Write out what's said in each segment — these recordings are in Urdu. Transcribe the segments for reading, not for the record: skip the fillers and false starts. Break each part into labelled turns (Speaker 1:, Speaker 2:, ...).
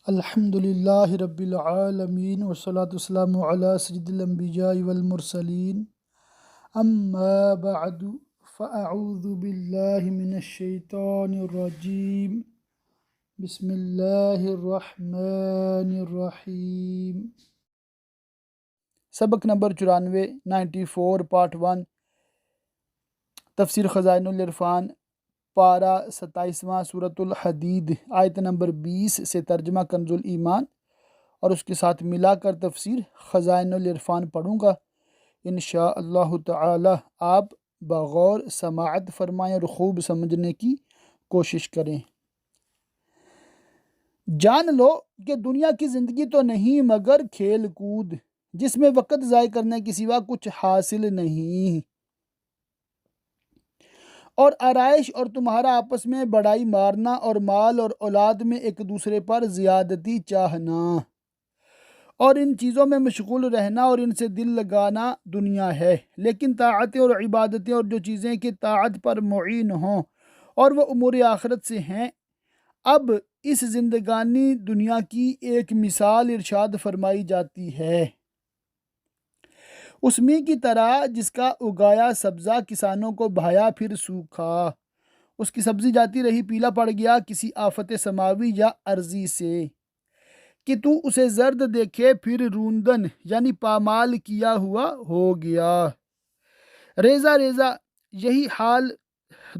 Speaker 1: الحمد للہ رب العالمین والصلاة والسلام علی سید الانبیاء والمرسلین اما بعد فاعوذ باللہ من الشیطان الرجیم بسم اللہ الرحمن الرحیم۔ سبق نمبر 94 پارٹ 1 تفسیر خزائن العرفان، پارہ 27واں سورۃ الحدید، آیت نمبر 20 سے ترجمہ کنز الایمان اور اس کے ساتھ ملا کر تفسیر خزائن العرفان پڑھوں گا انشاءاللہ تعالی۔ آپ بغور سماعت فرمائیں اور خوب سمجھنے کی کوشش کریں۔ جان لو کہ دنیا کی زندگی تو نہیں مگر کھیل کود، جس میں وقت ضائع کرنے کے سوا کچھ حاصل نہیں، اور آرائش اور تمہارا آپس میں بڑائی مارنا اور مال اور اولاد میں ایک دوسرے پر زیادتی چاہنا اور ان چیزوں میں مشغول رہنا اور ان سے دل لگانا دنیا ہے۔ لیکن طاعتیں اور عبادتیں اور جو چیزیں کہ طاعت پر معین ہوں اور وہ امور آخرت سے ہیں، اب اس زندگانی دنیا کی ایک مثال ارشاد فرمائی جاتی ہے، اس می کی طرح جس کا اگایا سبزہ کسانوں کو بھایا پھر سوکھا، اس کی سبزی جاتی رہی، پیلا پڑ گیا کسی آفت سماوی یا ارضی سے، کہ تو اسے زرد دیکھے پھر روندن یعنی پامال کیا ہوا ہو گیا۔ ریزہ ریزہ یہی حال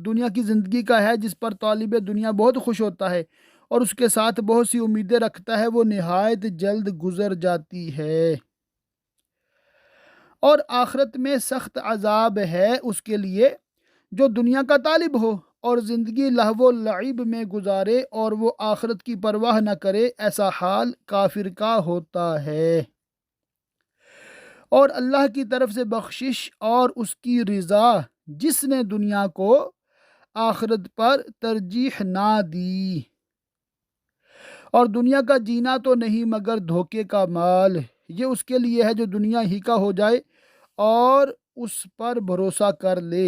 Speaker 1: دنیا کی زندگی کا ہے، جس پر طالب دنیا بہت خوش ہوتا ہے اور اس کے ساتھ بہت سی امیدیں رکھتا ہے، وہ نہایت جلد گزر جاتی ہے، اور آخرت میں سخت عذاب ہے اس کے لیے جو دنیا کا طالب ہو اور زندگی لہو و لعب میں گزارے اور وہ آخرت کی پرواہ نہ کرے۔ ایسا حال کافر کا ہوتا ہے، اور اللہ کی طرف سے بخشش اور اس کی رضا جس نے دنیا کو آخرت پر ترجیح نہ دی، اور دنیا کا جینا تو نہیں مگر دھوکے کا مال، یہ اس کے لیے ہے جو دنیا ہی کا ہو جائے اور اس پر بھروسہ کر لے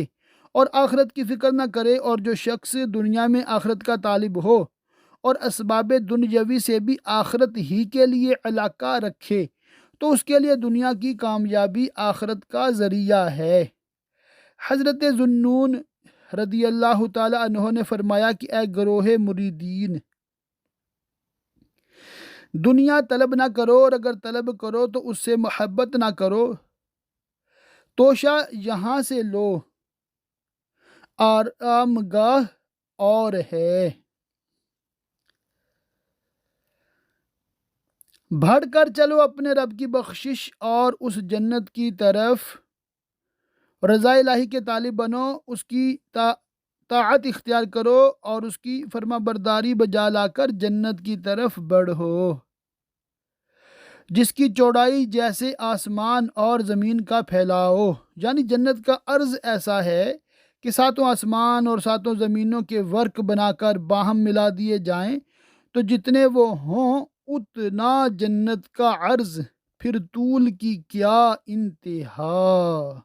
Speaker 1: اور آخرت کی فکر نہ کرے، اور جو شخص دنیا میں آخرت کا طالب ہو اور اسباب دنیاوی سے بھی آخرت ہی کے لیے علاقہ رکھے، تو اس کے لیے دنیا کی کامیابی آخرت کا ذریعہ ہے۔ حضرت ذوالنون رضی اللہ تعالی عنہ نے فرمایا کہ اے گروہ مریدین، دنیا طلب نہ کرو، اور اگر طلب کرو تو اس سے محبت نہ کرو، توشہ یہاں سے لو، آرام گاہ اور ہے۔ بڑھ کر چلو اپنے رب کی بخشش اور اس جنت کی طرف، رضا الہی کے طالب بنو، اس کی طاعت اختیار کرو اور اس کی فرما برداری بجا لا کر جنت کی طرف بڑھو، جس کی چوڑائی جیسے آسمان اور زمین کا پھیلاؤ، یعنی جنت کا عرض ایسا ہے کہ ساتوں آسمان اور ساتوں زمینوں کے ورق بنا کر باہم ملا دیے جائیں تو جتنے وہ ہوں اتنا جنت کا عرض، پھر طول کی کیا انتہا۔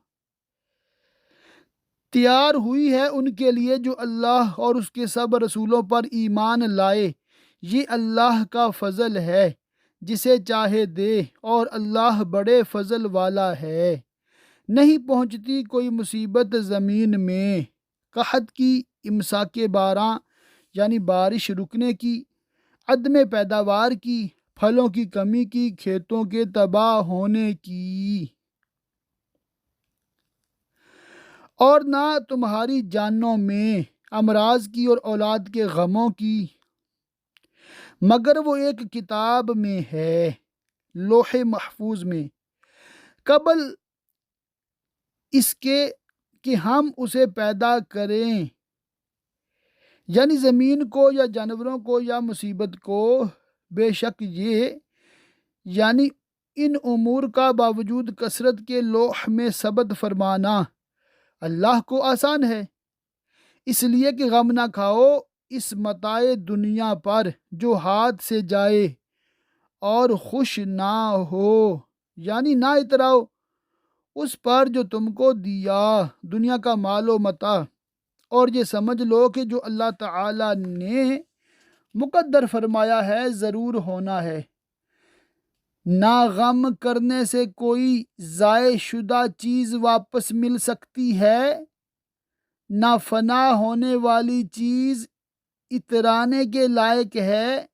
Speaker 1: تیار ہوئی ہے ان کے لیے جو اللہ اور اس کے سب رسولوں پر ایمان لائے، یہ اللہ کا فضل ہے جسے چاہے دے، اور اللہ بڑے فضل والا ہے۔ نہیں پہنچتی کوئی مصیبت زمین میں، قحط کی، امساک باراں یعنی بارش رکنے کی، عدم پیداوار کی، پھلوں کی کمی کی، کھیتوں کے تباہ ہونے کی، اور نہ تمہاری جانوں میں امراض کی اور اولاد کے غموں کی، مگر وہ ایک کتاب میں ہے، لوح محفوظ میں، قبل اس کے کہ ہم اسے پیدا کریں، یعنی زمین کو یا جانوروں کو یا مصیبت کو۔ بے شک یہ یعنی ان امور کا باوجود کثرت کے لوح میں ثبت فرمانا اللہ کو آسان ہے، اس لیے کہ غم نہ کھاؤ اس متاع دنیا پر جو ہاتھ سے جائے، اور خوش نہ ہو یعنی نہ اتراؤ اس پر جو تم کو دیا دنیا کا مال و متاع، اور یہ سمجھ لو کہ جو اللہ تعالی نے مقدر فرمایا ہے، ضرور ہونا ہے۔ نہ غم کرنے سے کوئی ضائع شدہ چیز واپس مل سکتی ہے، نہ فنا ہونے والی چیز اترانے کے لائق ہے۔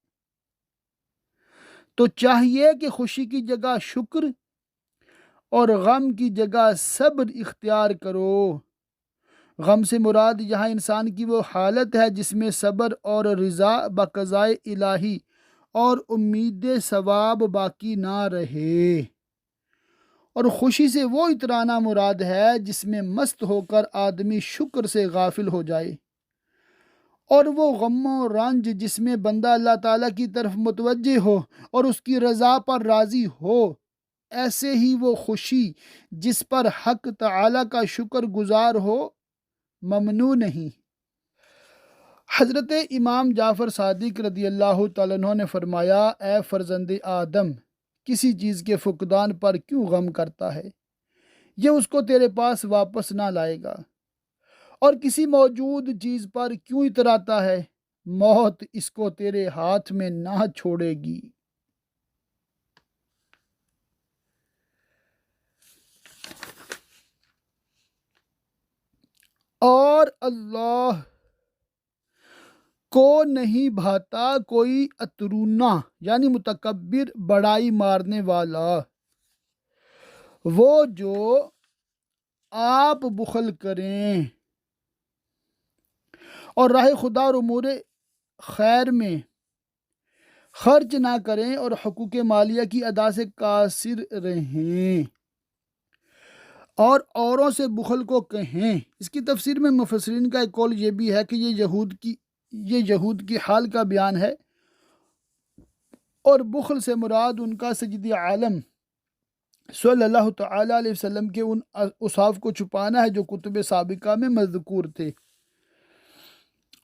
Speaker 1: تو چاہیے کہ خوشی کی جگہ شکر اور غم کی جگہ صبر اختیار کرو۔ غم سے مراد یہاں انسان کی وہ حالت ہے جس میں صبر اور رضا بقضائے الہی اور امید ثواب باقی نہ رہے، اور خوشی سے وہ اترانا مراد ہے جس میں مست ہو کر آدمی شکر سے غافل ہو جائے، اور وہ غم و رنج جس میں بندہ اللہ تعالیٰ کی طرف متوجہ ہو اور اس کی رضا پر راضی ہو، ایسے ہی وہ خوشی جس پر حق تعالیٰ کا شکر گزار ہو ممنوع نہیں۔ حضرت امام جعفر صادق رضی اللہ تعالیٰ عنہ نے فرمایا، اے فرزند آدم، کسی چیز کے فقدان پر کیوں غم کرتا ہے؟ یہ اس کو تیرے پاس واپس نہ لائے گا۔ اور کسی موجود چیز پر کیوں اتراتا ہے؟ موت اس کو تیرے ہاتھ میں نہ چھوڑے گی۔ اور اللہ کو نہیں بھاتا کوئی اترونا یعنی متکبر، بڑائی مارنے والا، وہ جو آپ بخل کریں اور راہ خدا اور امور خیر میں خرچ نہ کریں اور حقوق مالیہ کی ادا سے قاصر رہیں اور اوروں سے بخل کو کہیں۔ اس کی تفسیر میں مفسرین کا ایک قول یہ بھی ہے کہ یہ یہود کی حال کا بیان ہے، اور بخل سے مراد ان کا سید عالم صلی اللہ تعالیٰ علیہ وسلم کے ان اوصاف کو چھپانا ہے جو کتب سابقہ میں مذکور تھے،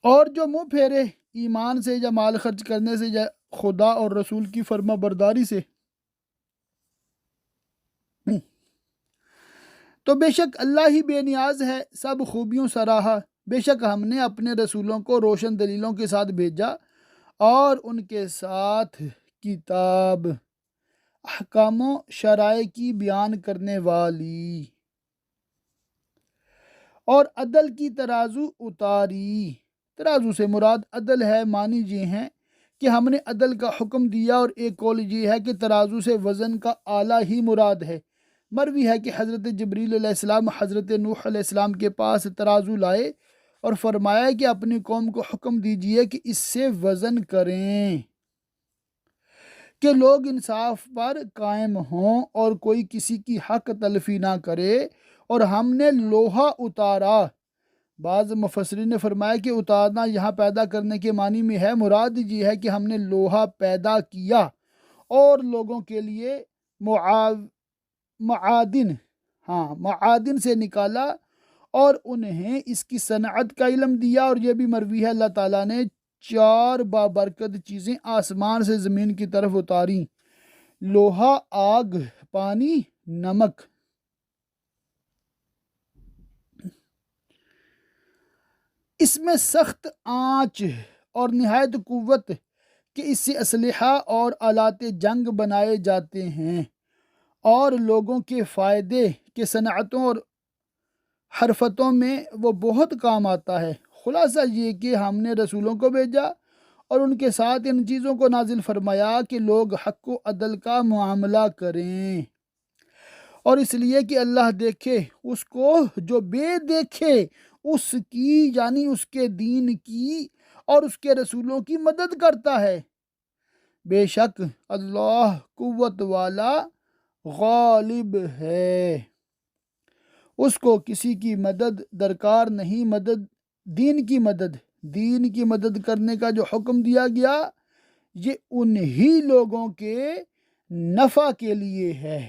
Speaker 1: اور جو منہ پھیرے ایمان سے یا مال خرچ کرنے سے یا خدا اور رسول کی فرما برداری سے۔ تو بے شک اللہ ہی بے نیاز ہے، سب خوبیوں سراہا۔ بے شک ہم نے اپنے رسولوں کو روشن دلیلوں کے ساتھ بھیجا اور ان کے ساتھ کتاب، احکام و شرائع کی بیان کرنے والی، اور عدل کی ترازو اتاری۔ ترازو سے مراد عدل ہے، معنی یہ ہیں کہ ہم نے عدل کا حکم دیا، اور ایک قول یہ ہے کہ ترازو سے وزن کا آلہ ہی مراد ہے۔ مروی ہے کہ حضرت جبریل علیہ السلام حضرت نوح علیہ السلام کے پاس ترازو لائے اور فرمایا کہ اپنی قوم کو حکم دیجئے کہ اس سے وزن کریں کہ لوگ انصاف پر قائم ہوں اور کوئی کسی کی حق تلفی نہ کرے، اور ہم نے لوہا اتارا۔ بعض مفسرین نے فرمایا کہ اتارنا یہاں پیدا کرنے کے معنی میں ہے، مراد یہ ہے کہ ہم نے لوہا پیدا کیا اور لوگوں کے لیے معادن سے نکالا اور انہیں اس کی صنعت کا علم دیا، اور یہ بھی مروی ہے اللہ تعالیٰ نے 4 بابرکت چیزیں آسمان سے زمین کی طرف اتاریں: لوہا، آگ، پانی، نمک۔ اس میں سخت آنچ اور نہایت قوت کہ اس سے اسلحہ اور آلات جنگ بنائے جاتے ہیں، اور لوگوں کے فائدے کے صنعتوں اور حرفتوں میں وہ بہت کام آتا ہے۔ خلاصہ یہ کہ ہم نے رسولوں کو بھیجا اور ان کے ساتھ ان چیزوں کو نازل فرمایا کہ لوگ حق و عدل کا معاملہ کریں، اور اس لیے کہ اللہ دیکھے اس کو جو بے دیکھے اس کی یعنی اس کے دین کی اور اس کے رسولوں کی مدد کرتا ہے۔ بے شک اللہ قوت والا غالب ہے، اس کو کسی کی مدد درکار نہیں۔ دین کی مدد کرنے کا جو حکم دیا گیا یہ انہی لوگوں کے نفع کے لیے ہے۔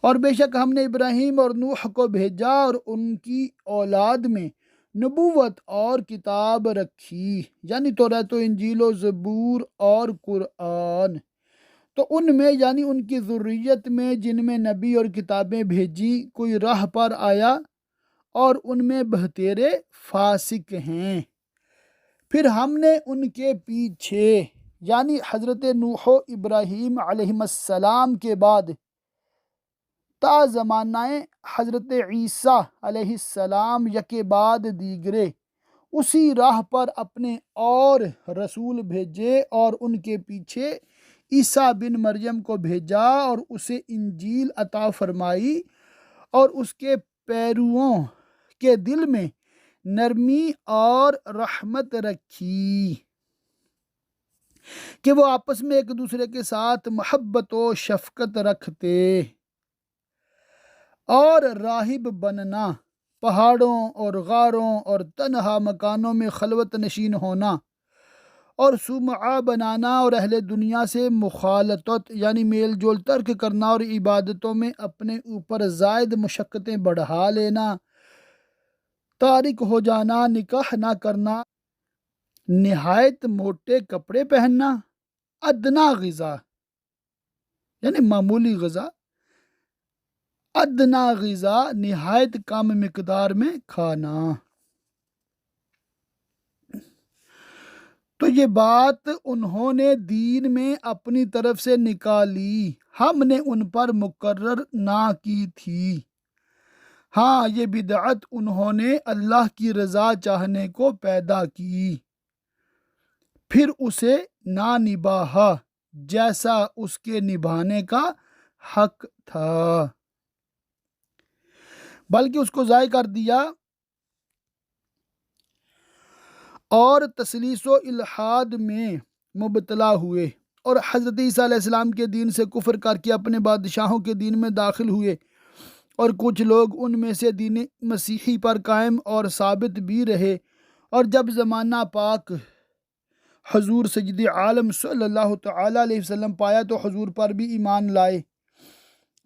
Speaker 1: اور بے شک ہم نے ابراہیم اور نوح کو بھیجا اور ان کی اولاد میں نبوت اور کتاب رکھی، یعنی توریت و انجیل و زبور اور قرآن۔ تو ان میں یعنی ان کی ذریت میں جن میں نبی اور کتابیں بھیجی کوئی راہ پر آیا، اور ان میں بہتیرے فاسق ہیں۔ پھر ہم نے ان کے پیچھے یعنی حضرت نوح و ابراہیم علیہ السلام کے بعد تا زمانہ حضرت عیسیٰ علیہ السلام یکے بعد دیگرے اسی راہ پر اپنے اور رسول بھیجے اور ان کے پیچھے عیسیٰ بن مریم کو بھیجا اور اسے انجیل عطا فرمائی اور اس کے پیرووں کے دل میں نرمی اور رحمت رکھی کہ وہ آپس میں ایک دوسرے کے ساتھ محبت و شفقت رکھتے، اور راہب بننا، پہاڑوں اور غاروں اور تنہا مکانوں میں خلوت نشین ہونا اور صومعہ بنانا اور اہل دنیا سے مخالطت یعنی میل جول ترک کرنا اور عبادتوں میں اپنے اوپر زائد مشقتیں بڑھا لینا، تارک ہو جانا، نکاح نہ کرنا، نہایت موٹے کپڑے پہننا، ادنا غذا یعنی معمولی غذا، ادنا غذا نہایت کم مقدار میں کھانا۔ تو یہ بات انہوں نے دین میں اپنی طرف سے نکالی، ہم نے ان پر مقرر نہ کی تھی۔ ہاں، یہ بدعت انہوں نے اللہ کی رضا چاہنے کو پیدا کی، پھر اسے نہ نباہا جیسا اس کے نبھانے کا حق تھا، بلکہ اس کو ضائع کر دیا اور تسلیس و الحاد میں مبتلا ہوئے اور حضرت عیسیٰ علیہ السلام کے دین سے کفر کر کے اپنے بادشاہوں کے دین میں داخل ہوئے، اور کچھ لوگ ان میں سے دین مسیحی پر قائم اور ثابت بھی رہے، اور جب زمانہ پاک حضور سید عالم صلی اللہ تعالیٰ علیہ وسلم پایا تو حضور پر بھی ایمان لائے۔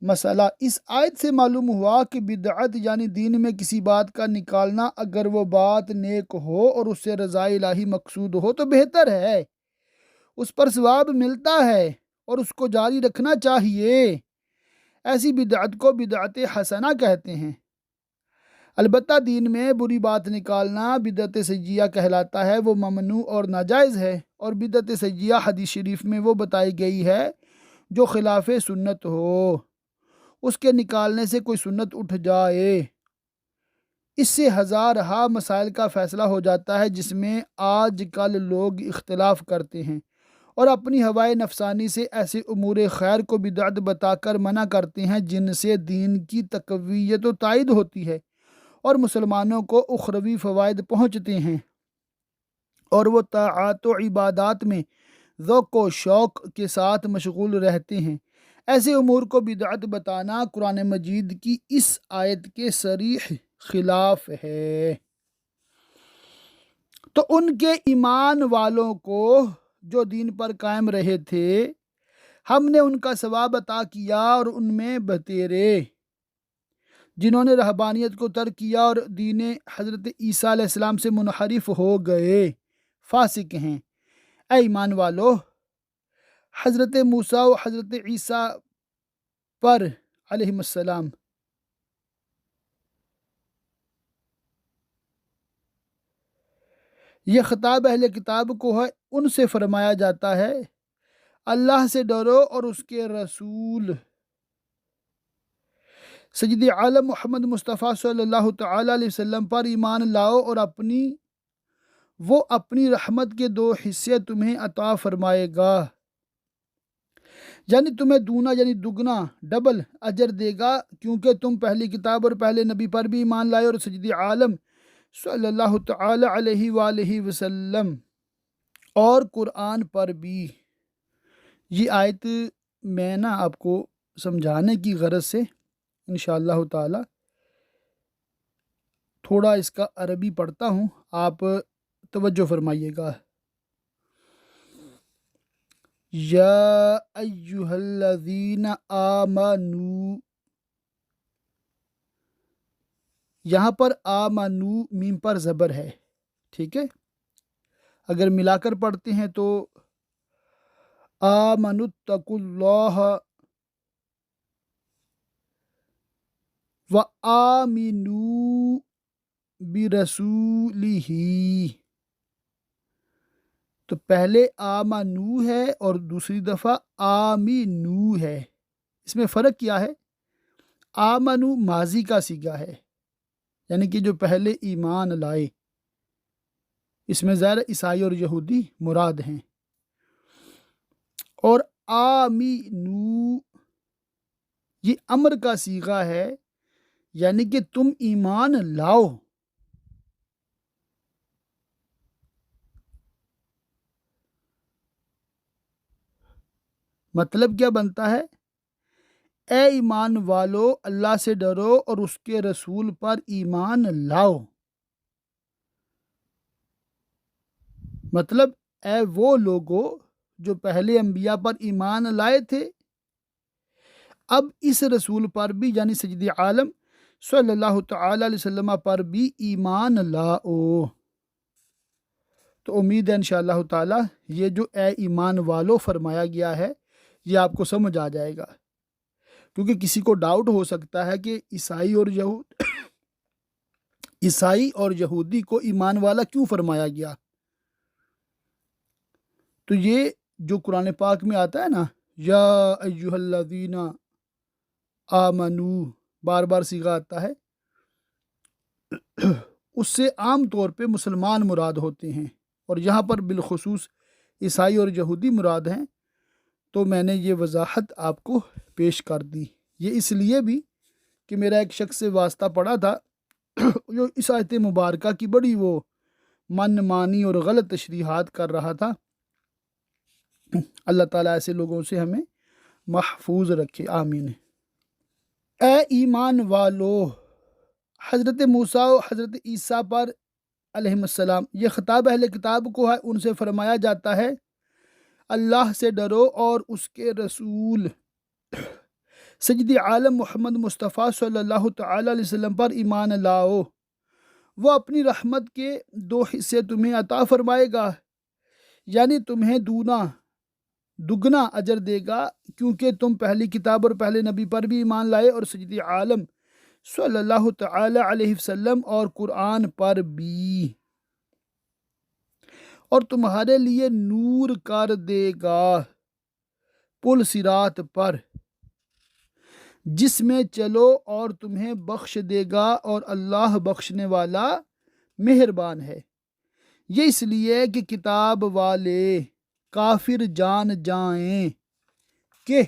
Speaker 1: مسئلہ اس آیت سے معلوم ہوا کہ بدعت یعنی دین میں کسی بات کا نکالنا اگر وہ بات نیک ہو اور اس سے رضا الہی مقصود ہو تو بہتر ہے، اس پر ثواب ملتا ہے اور اس کو جاری رکھنا چاہیے۔ ایسی بدعت کو بدعت حسنہ کہتے ہیں۔ البتہ دین میں بری بات نکالنا بدعت سیئہ کہلاتا ہے، وہ ممنوع اور ناجائز ہے، اور بدعت سیئہ حدیث شریف میں وہ بتائی گئی ہے جو خلاف سنت ہو، اس کے نکالنے سے کوئی سنت اٹھ جائے، اس سے ہزارہا مسائل کا فیصلہ ہو جاتا ہے جس میں آج کل لوگ اختلاف کرتے ہیں اور اپنی ہوائے نفسانی سے ایسے امور خیر کو بدعت بتا کر منع کرتے ہیں جن سے دین کی تقویت و تائید ہوتی ہے اور مسلمانوں کو اخروی فوائد پہنچتے ہیں، اور وہ طاعات و عبادات میں ذوق و شوق کے ساتھ مشغول رہتے ہیں۔ ایسے امور کو بدعت بتانا قرآن مجید کی اس آیت کے صریح خلاف ہے۔ تو ان کے ایمان والوں کو جو دین پر قائم رہے تھے ہم نے ان کا ثواب عطا کیا، اور ان میں بتیرے جنہوں نے رہبانیت کو ترک کیا اور دین حضرت عیسیٰ علیہ السلام سے منحرف ہو گئے فاسق ہیں۔ اے ایمان والو، حضرت موسیٰ و حضرت عیسیٰ پر علیہ السلام یہ خطاب اہل کتاب کو ہے، ان سے فرمایا جاتا ہے اللہ سے ڈرو اور اس کے رسول سید عالم محمد مصطفیٰ صلی اللہ تعالیٰ علیہ وسلم پر ایمان لاؤ، اور وہ اپنی رحمت کے 2 حصے تمہیں عطا فرمائے گا، یعنی تمہیں دونا یعنی دگنا ڈبل اجر دے گا، کیونکہ تم پہلی کتاب اور پہلے نبی پر بھی ایمان لائے اور سید عالم صلی اللہ تعالیٰ علیہ وآلہ وسلم اور قرآن پر بھی۔ یہ آیت میں آپ کو سمجھانے کی غرض سے انشاءاللہ تعالی تھوڑا اس کا عربی پڑھتا ہوں، آپ توجہ فرمائیے گا۔ یا ایہا الذین آمنو، یہاں پر آمنو میم پر زبر ہے، ٹھیک ہے؟ اگر ملا کر پڑھتے ہیں تو آمنوا اتقوا اللہ وآمنوا برسولہ، تو پہلے آمنو ہے اور دوسری دفعہ آمینو ہے، اس میں فرق کیا ہے؟ آمنو ماضی کا صیغہ ہے، یعنی کہ جو پہلے ایمان لائے، اس میں ظاہر عیسائی اور یہودی مراد ہیں، اور آمینو یہ امر کا صیغہ ہے، یعنی کہ تم ایمان لاؤ۔ مطلب کیا بنتا ہے؟ اے ایمان والو، اللہ سے ڈرو اور اس کے رسول پر ایمان لاؤ۔ مطلب اے وہ لوگوں جو پہلے انبیاء پر ایمان لائے تھے، اب اس رسول پر بھی یعنی سید عالم صلی اللہ تعالی علیہ وسلم پر بھی ایمان لاؤ۔ تو امید ہے انشاءاللہ تعالی یہ جو اے ایمان والو فرمایا گیا ہے یہ آپ کو سمجھ آ جائے گا، کیونکہ کسی کو ڈاؤٹ ہو سکتا ہے کہ عیسائی اور یہودی کو ایمان والا کیوں فرمایا گیا۔ تو یہ جو قرآن پاک میں آتا ہے نا، یا ایہا الذین آمنو، بار بار صیغہ آتا ہے، اس سے عام طور پہ مسلمان مراد ہوتے ہیں، اور یہاں پر بالخصوص عیسائی اور یہودی مراد ہیں۔ تو میں نے یہ وضاحت آپ کو پیش کر دی، یہ اس لیے بھی کہ میرا ایک شخص سے واسطہ پڑا تھا جو اس آیت مبارکہ کی بڑی وہ من مانی اور غلط تشریحات کر رہا تھا۔ اللہ تعالیٰ ایسے لوگوں سے ہمیں محفوظ رکھے، آمین۔ اے ایمان والو، حضرت موسیٰ و حضرت عیسیٰ پر علیہم السلام یہ خطاب اہل کتاب کو ہے، ان سے فرمایا جاتا ہے اللہ سے ڈرو اور اس کے رسول سید عالم محمد مصطفیٰ صلی اللہ تعالی علیہ وسلم پر ایمان لاؤ، وہ اپنی رحمت کے 2 حصے تمہیں عطا فرمائے گا، یعنی تمہیں دگنا اجر دے گا، کیونکہ تم پہلی کتاب اور پہلے نبی پر بھی ایمان لائے، اور سید عالم صلی اللہ تعالی علیہ وسلم اور قرآن پر بھی، اور تمہارے لیے نور کر دے گا پل صراط پر، جس میں چلو، اور تمہیں بخش دے گا، اور اللہ بخشنے والا مہربان ہے۔ یہ اس لیے کہ کتاب والے کافر جان جائیں کہ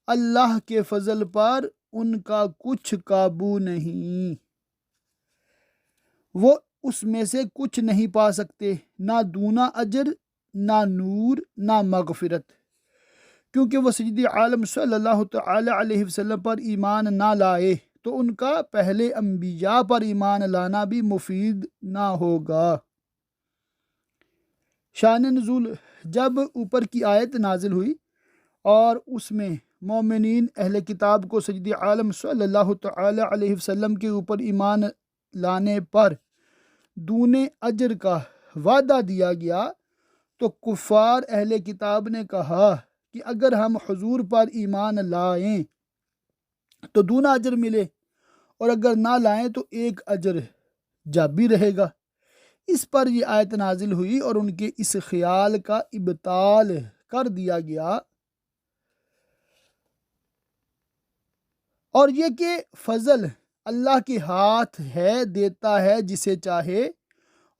Speaker 1: اللہ کے فضل پر ان کا کچھ قابو نہیں، وہ اس میں سے کچھ نہیں پا سکتے، نہ دونا اجر، نہ نور، نہ مغفرت، کیونکہ وہ سید عالم صلی اللہ تعالی علیہ وسلم پر ایمان نہ لائے تو ان کا پہلے انبیاء پر ایمان لانا بھی مفید نہ ہوگا۔ شان نزول، جب اوپر کی آیت نازل ہوئی اور اس میں مومنین اہل کتاب کو سید عالم صلی اللہ تعالی علیہ وسلم کے اوپر ایمان لانے پر دونے اجر کا وعدہ دیا گیا، تو کفار اہل کتاب نے کہا کہ اگر ہم حضور پر ایمان لائیں تو دونا اجر ملے، اور اگر نہ لائیں تو 1 اجر جابی رہے گا۔ اس پر یہ آیت نازل ہوئی اور ان کے اس خیال کا ابطال کر دیا گیا، اور یہ کہ فضل اللہ کے ہاتھ ہے، دیتا ہے جسے چاہے،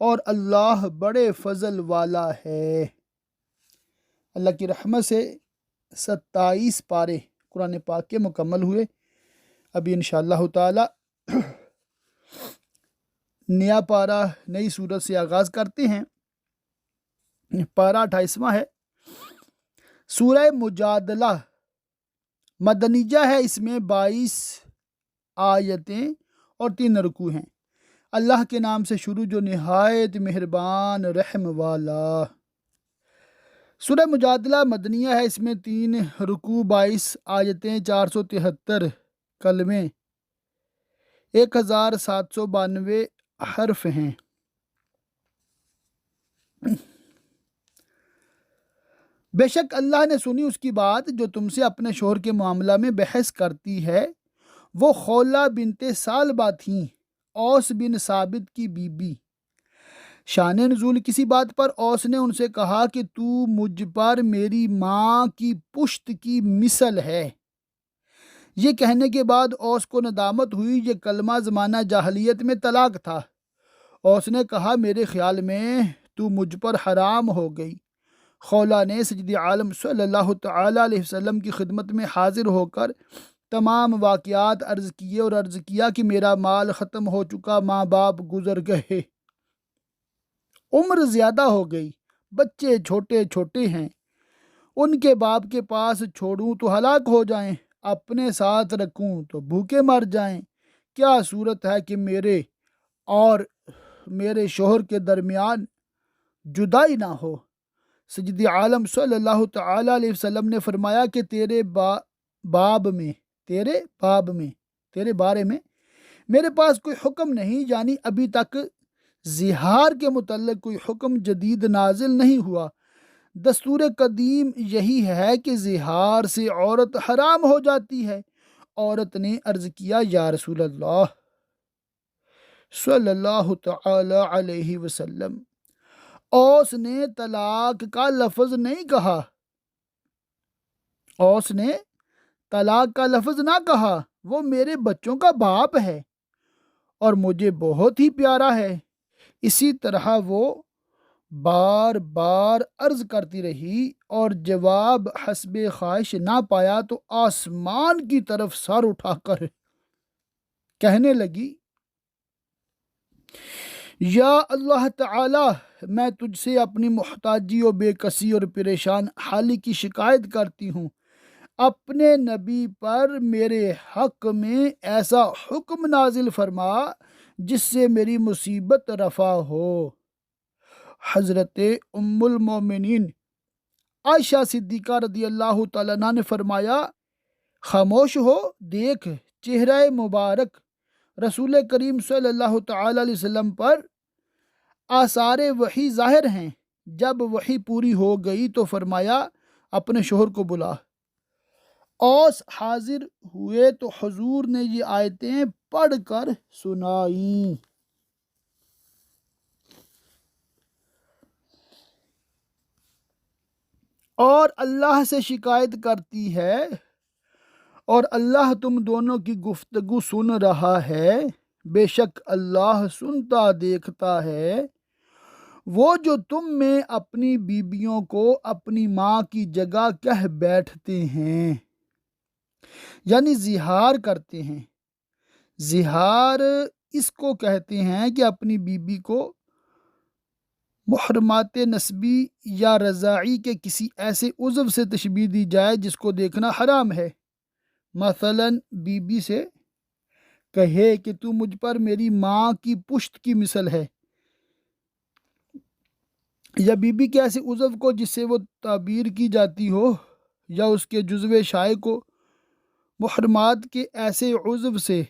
Speaker 1: اور اللہ بڑے فضل والا ہے۔ اللہ کی رحمت سے 27 پارے قرآن پاک کے مکمل ہوئے۔ ابھی انشاءاللہ تعالی نیا پارہ نئی سورت سے آغاز کرتے ہیں۔ پارہ 28واں ہے، سورہ مجادلہ مدنیہ ہے، اس میں 22 آیتیں اور 3 رکوع ہیں۔ اللہ کے نام سے شروع جو نہایت مہربان رحم والا۔ سورہ مجادلہ مدنیہ ہے، اس میں 3 رکوع، 22 آیتیں، 473 کلمے، 1792 حرف ہیں۔ بے شک اللہ نے سنی اس کی بات جو تم سے اپنے شوہر کے معاملہ میں بحث کرتی ہے، وہ خولہ بنت ثعلبہ تھیں، اوس بن ثابت کی بیوی۔ شان نزول کسی بات پر اوس نے ان سے کہا کہ تو مجھ پر میری ماں کی پشت کی مثل ہے۔ یہ کہنے کے بعد اوس کو ندامت ہوئی، یہ کلمہ زمانہ جاہلیت میں طلاق تھا۔ اوس نے کہا میرے خیال میں تو مجھ پر حرام ہو گئی۔ خولہ نے سید عالم صلی اللہ تعالیٰ علیہ وسلم کی خدمت میں حاضر ہو کر تمام واقعات عرض کیے اور عرض کیا کہ میرا مال ختم ہو چکا، ماں باپ گزر گئے، عمر زیادہ ہو گئی، بچے چھوٹے چھوٹے ہیں، ان کے باپ کے پاس چھوڑوں تو ہلاک ہو جائیں، اپنے ساتھ رکھوں تو بھوکے مر جائیں، کیا صورت ہے کہ میرے اور میرے شوہر کے درمیان جدائی نہ ہو۔ سید عالم صلی اللہ تعالیٰ علیہ وسلم نے فرمایا کہ تیرے بارے میں میرے پاس کوئی حکم نہیں، یعنی ابھی تک زہار کے متعلق کوئی حکم جدید نازل نہیں ہوا۔ دستور قدیم یہی ہے کہ زہار سے عورت حرام ہو جاتی ہے۔ عورت نے عرض کیا یا رسول اللہ صلی اللہ تعالی علیہ وسلم، اوس نے طلاق کا لفظ نہیں کہا، اوس نے طلاق کا لفظ نہ کہا، وہ میرے بچوں کا باپ ہے اور مجھے بہت ہی پیارا ہے۔ اسی طرح وہ بار بار عرض کرتی رہی اور جواب حسب خواہش نہ پایا تو آسمان کی طرف سر اٹھا کر کہنے لگی یا اللہ تعالی، میں تجھ سے اپنی محتاجی و بے کسی اور پریشان حالی کی شکایت کرتی ہوں، اپنے نبی پر میرے حق میں ایسا حکم نازل فرما جس سے میری مصیبت رفع ہو۔ حضرت ام المومنین عائشہ صدیقہ رضی اللہ تعالیٰ عنہ نے فرمایا خاموش ہو، دیکھ چہرہ مبارک رسول کریم صلی اللہ تعالیٰ علیہ وسلم پر آثار وحی ظاہر ہیں۔ جب وحی پوری ہو گئی تو فرمایا اپنے شوہر کو بلا۔ اوس حاضر ہوئے تو حضور نے یہ آیتیں پڑھ کر سنائیں۔ اور اللہ سے شکایت کرتی ہے اور اللہ تم دونوں کی گفتگو سن رہا ہے، بے شک اللہ سنتا دیکھتا ہے۔ وہ جو تم میں اپنی بیبیوں کو اپنی ماں کی جگہ کہہ بیٹھتے ہیں، یعنی زہار کرتے ہیں۔ زہار اس کو کہتے ہیں کہ اپنی بیوی کو محرمات نسبی یا رضاعی کے کسی ایسے عضو سے تشبیہ دی جائے جس کو دیکھنا حرام ہے۔ مثلا بیوی سے کہے کہ تو مجھ پر میری ماں کی پشت کی مثل ہے، یا بیوی کے ایسے عضو کو جس سے وہ تعبیر کی جاتی ہو، یا اس کے جزو شائع کو محرمات کے ایسے عضو سے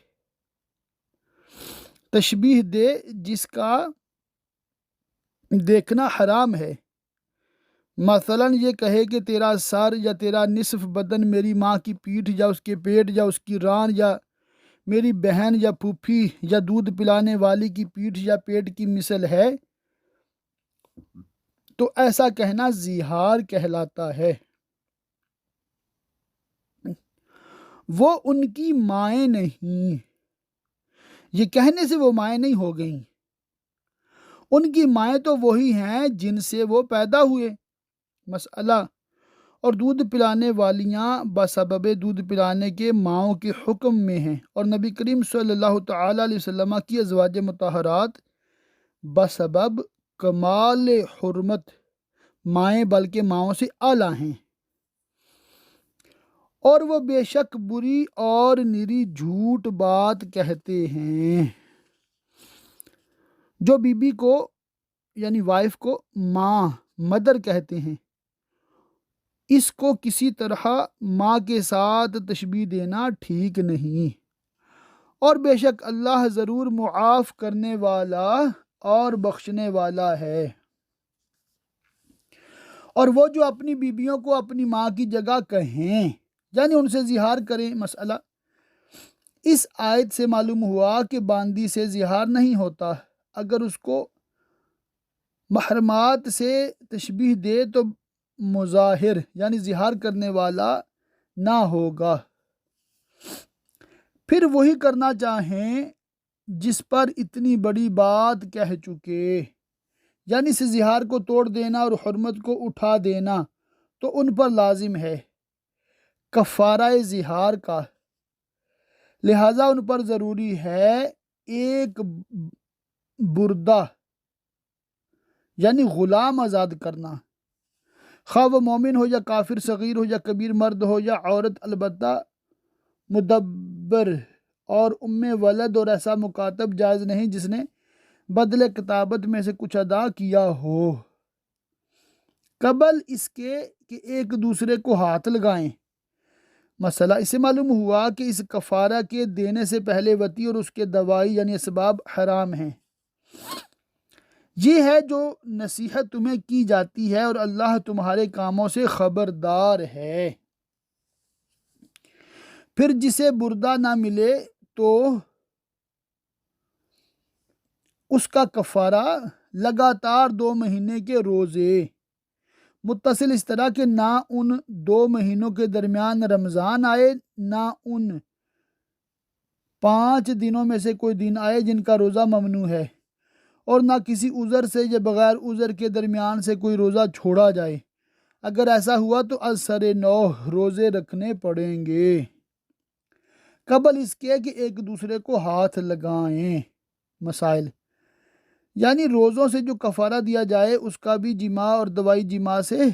Speaker 1: تشبیہ دے جس کا دیکھنا حرام ہے۔ مثلا یہ کہے کہ تیرا سر یا تیرا نصف بدن میری ماں کی پیٹھ یا اس کے پیٹ یا اس کی ران یا میری بہن یا پھوپھی یا دودھ پلانے والی کی پیٹھ یا پیٹ کی مثل ہے، تو ایسا کہنا زہار کہلاتا ہے۔ وہ ان کی مائیں نہیں، یہ کہنے سے وہ مائیں نہیں ہو گئیں، ان کی مائیں تو وہی ہیں جن سے وہ پیدا ہوئے۔ مسئلہ اور دودھ پلانے والیاں بسبب دودھ پلانے کے ماؤں کے حکم میں ہیں، اور نبی کریم صلی اللہ تعالیٰ علیہ وسلم کی ازواج مطہرات بسبب کمال حرمت مائیں بلکہ ماؤں سے اعلیٰ ہیں، اور وہ بے شک بری اور نری جھوٹ بات کہتے ہیں۔ جو بیوی کو یعنی وائف کو ماں مدر کہتے ہیں، اس کو کسی طرح ماں کے ساتھ تشبیہ دینا ٹھیک نہیں، اور بے شک اللہ ضرور معاف کرنے والا اور بخشنے والا ہے۔ اور وہ جو اپنی بیویوں کو اپنی ماں کی جگہ کہیں یعنی ان سے زہار کریں، مسئلہ اس آیت سے معلوم ہوا کہ باندی سے زہار نہیں ہوتا، اگر اس کو محرمات سے تشبیہ دے تو مظاہر یعنی ظہار کرنے والا نہ ہوگا۔ پھر وہی کرنا چاہیں جس پر اتنی بڑی بات کہہ چکے، یعنی اس اظہار کو توڑ دینا اور حرمت کو اٹھا دینا تو ان پر لازم ہے کفارہ ظہار کا، لہذا ان پر ضروری ہے ایک بردہ یعنی غلام آزاد کرنا، خواہ وہ مومن ہو یا کافر، صغیر ہو یا کبیر، مرد ہو یا عورت، البتہ مدبر اور ام ولد اور ایسا مکاتب جائز نہیں جس نے بدلے کتابت میں سے کچھ ادا کیا ہو قبل اس کے کہ ایک دوسرے کو ہاتھ لگائیں۔ مسئلہ اس سے معلوم ہوا کہ اس کفارہ کے دینے سے پہلے وطی اور اس کے دوائی یعنی اسباب حرام ہیں۔ یہ ہے جو نصیحت تمہیں کی جاتی ہے اور اللہ تمہارے کاموں سے خبردار ہے۔ پھر جسے بردہ نہ ملے تو اس کا کفارہ لگاتار 2 مہینے کے روزے، متصل اس طرح کہ نہ ان 2 مہینوں کے درمیان رمضان آئے، نہ ان 5 دنوں میں سے کوئی دن آئے جن کا روزہ ممنوع ہے، اور نہ کسی عذر سے یا بغیر عذر کے درمیان سے کوئی روزہ چھوڑا جائے۔ اگر ایسا ہوا تو ازسر 9 روزے رکھنے پڑیں گے قبل اس کے کہ ایک دوسرے کو ہاتھ لگائیں۔ مسائل یعنی روزوں سے جو کفارہ دیا جائے اس کا بھی جماع اور دوائی جماع سے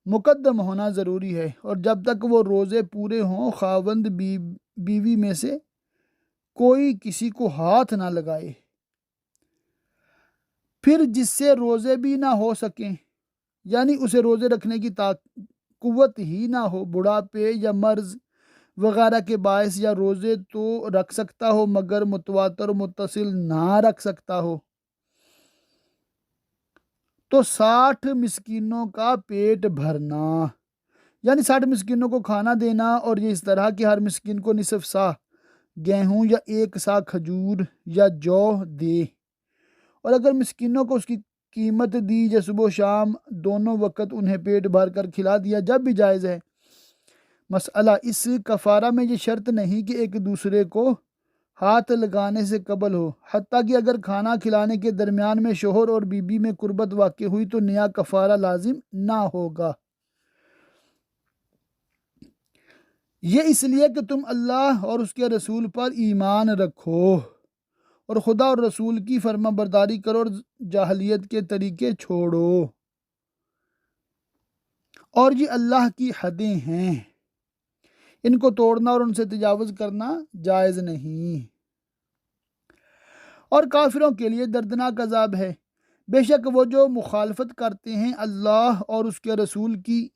Speaker 1: مقدم ہونا ضروری ہے، اور جب تک وہ روزے پورے ہوں خاوند بیوی میں سے کوئی کسی کو ہاتھ نہ لگائے۔ پھر جس سے روزے بھی نہ ہو سکیں یعنی اسے روزے رکھنے کی قوت ہی نہ ہو، بڑھاپے یا مرض وغیرہ کے باعث، یا روزے تو رکھ سکتا ہو مگر متواتر و متصل نہ رکھ سکتا ہو، تو 60 مسکینوں کا پیٹ بھرنا یعنی 60 مسکینوں کو کھانا دینا، اور یہ اس طرح کہ ہر مسکین کو نصف سا گیہوں یا 1 سا کھجور یا جو دے، اور اگر مسکینوں کو اس کی قیمت دی یا صبح و شام دونوں وقت انہیں پیٹ بھر کر کھلا دیا جب بھی جائز ہے۔ مسئلہ اس کفارہ میں یہ شرط نہیں کہ ایک دوسرے کو ہاتھ لگانے سے قبل ہو، حتیٰ کہ اگر کھانا کھلانے کے درمیان میں شوہر اور بیوی میں قربت واقع ہوئی تو نیا کفارہ لازم نہ ہوگا۔ یہ اس لیے کہ تم اللہ اور اس کے رسول پر ایمان رکھو اور خدا اور رسول کی فرما برداری کرو اور جاہلیت کے طریقے چھوڑو، اور یہ اللہ کی حدیں ہیں، ان کو توڑنا اور ان سے تجاوز کرنا جائز نہیں، اور کافروں کے لیے دردناک عذاب ہے۔ بے شک وہ جو مخالفت کرتے ہیں اللہ اور اس کے رسول کی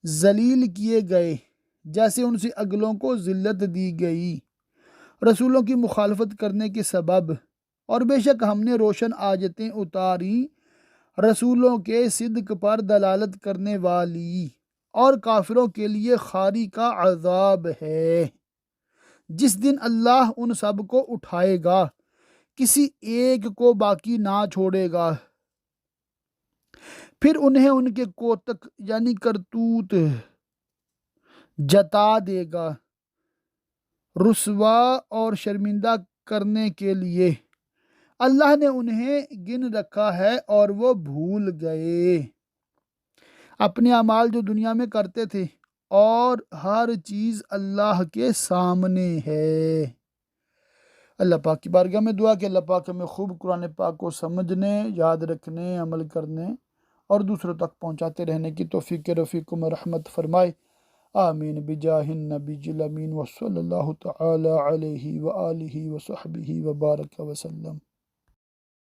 Speaker 1: ذلیل کیے گئے جیسے ان سے اگلوں کو ذلت دی گئی رسولوں کی مخالفت کرنے کے سبب، اور بے شک ہم نے روشن آیتیں اتاری رسولوں کے صدق پر دلالت کرنے والی، اور کافروں کے لیے خاری کا عذاب ہے جس دن اللہ ان سب کو اٹھائے گا، کسی ایک کو باقی نہ چھوڑے گا، پھر انہیں ان کے کوتک یعنی کرتوت جتا دے گا رسوا اور شرمندہ کرنے کے لیے۔ اللہ نے انہیں گن رکھا ہے اور وہ بھول گئے اپنے اعمال جو دنیا میں کرتے تھے، اور ہر چیز اللہ کے سامنے ہے۔ اللہ پاک کی بارگاہ میں دعا کہ اللہ پاک ہمیں خوب قرآن پاک کو سمجھنے، یاد رکھنے، عمل کرنے اور دوسروں تک پہنچاتے رہنے کی توفیق رفیق میں رحمت فرمائے، آمین بجاہ النبی الامین وصلی اللہ تعالی علیہ وآلہ وصحبہ وبارک وسلم۔